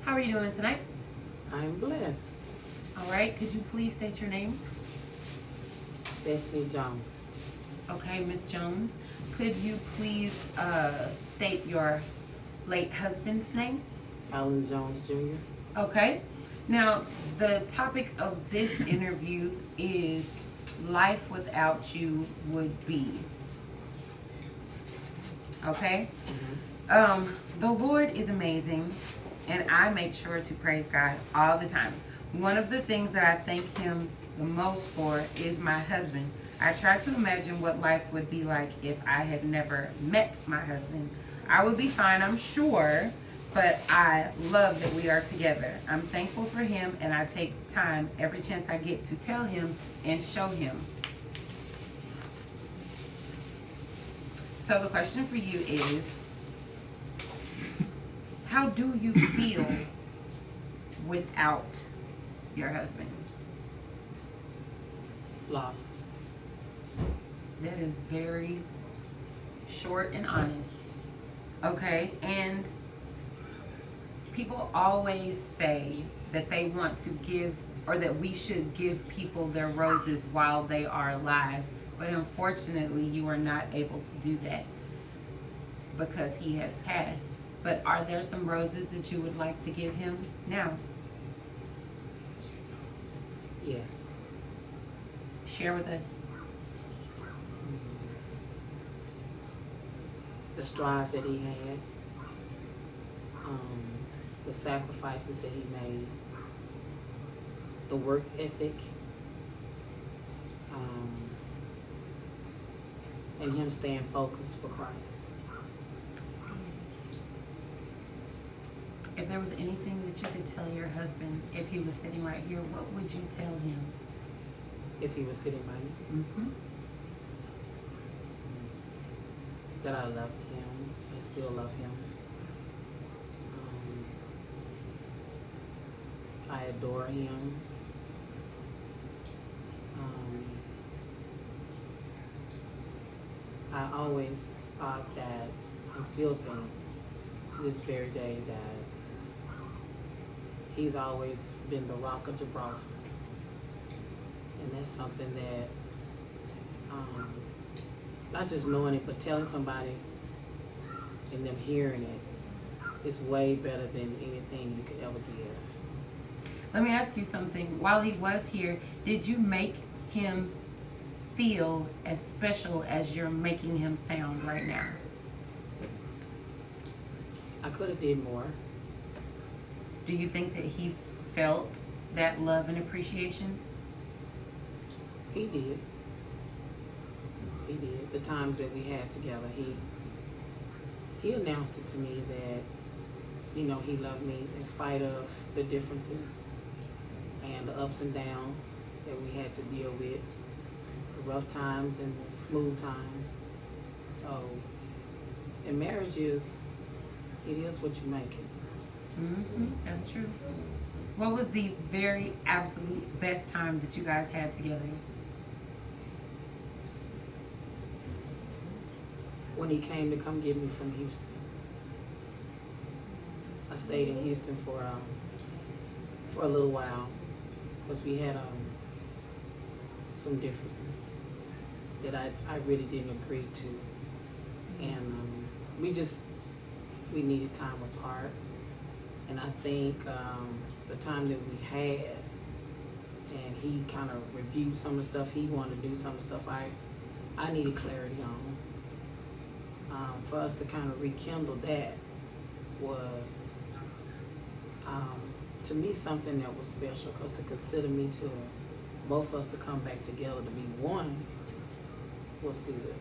How are you doing tonight? I'm blessed. All right, could you please state your name? Stephanie Jones. Okay, Miss Jones. Could you please state your late husband's name? Alan Jones Jr. Okay. Now, the topic of this interview is life without you would be. Okay? The Lord is amazing, and I make sure to praise God all the time. One of the things that I thank Him the most for is my husband. I try to imagine what life would be like if I had never met my husband. I would be fine, I'm sure, but I love that we are together. I'm thankful for him, and I take time every chance I get to tell him and show him. So the question for you is, how do you feel without your husband? Lost. That is very short and honest. Okay, and people always say that they want to give, or that we should give people their roses while they are alive. But unfortunately, you are not able to do that because he has passed. But are there some roses that you would like to give him now? Yes. Share with us. The strive that he had, the sacrifices that he made, the work ethic, and him staying focused for Christ. If there was anything that you could tell your husband if he was sitting right here, what would you tell him? If he was sitting by me, that I loved him, I still love him. I adore him. I always thought that, and still think to this very day, that he's always been the rock of Gibraltar. And that's something that, not just knowing it, but telling somebody and them hearing it is way better than anything you could ever give. Let me ask you something. While he was here, did you make him feel as special as you're making him sound right now? I could have did more. Do you think that he felt that love and appreciation? He did. He did. The times that we had together, he announced it to me that, you know, he loved me in spite of the differences and the ups and downs that we had to deal with, the rough times and the smooth times. So, in marriage it is what you make it. That's true. What was the very absolute best time that you guys had together? When he came to come get me from Houston. I stayed in Houston for a little while because we had some differences that I really didn't agree to, and we needed time apart. And I think the time that we had, and he kind of reviewed some of the stuff he wanted to do, some of the stuff I needed clarity on. For us to kind of rekindle that was, to me, something that was special, because to consider me to both of us to come back together to be one was good.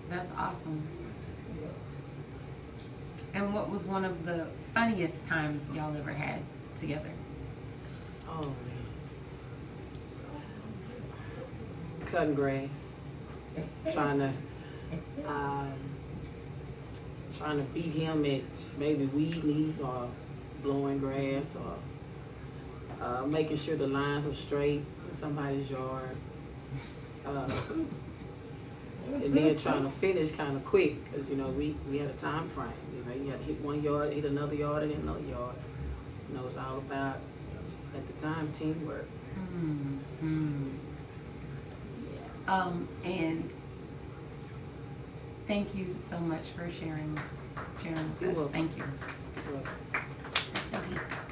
That's awesome. And what was one of the funniest times y'all ever had together? Oh man, cutting grass, trying to beat him at maybe weed eating or blowing grass or making sure the lines are straight in somebody's yard. And then trying to finish kind of quick because, you know, we had a time frame. You know, you had to hit one yard, hit another yard, and then another yard. You know, it's all about, at the time, teamwork. Yeah. And thank you so much for sharing with You're us. welcome. Thank you. Well, Rest in peace.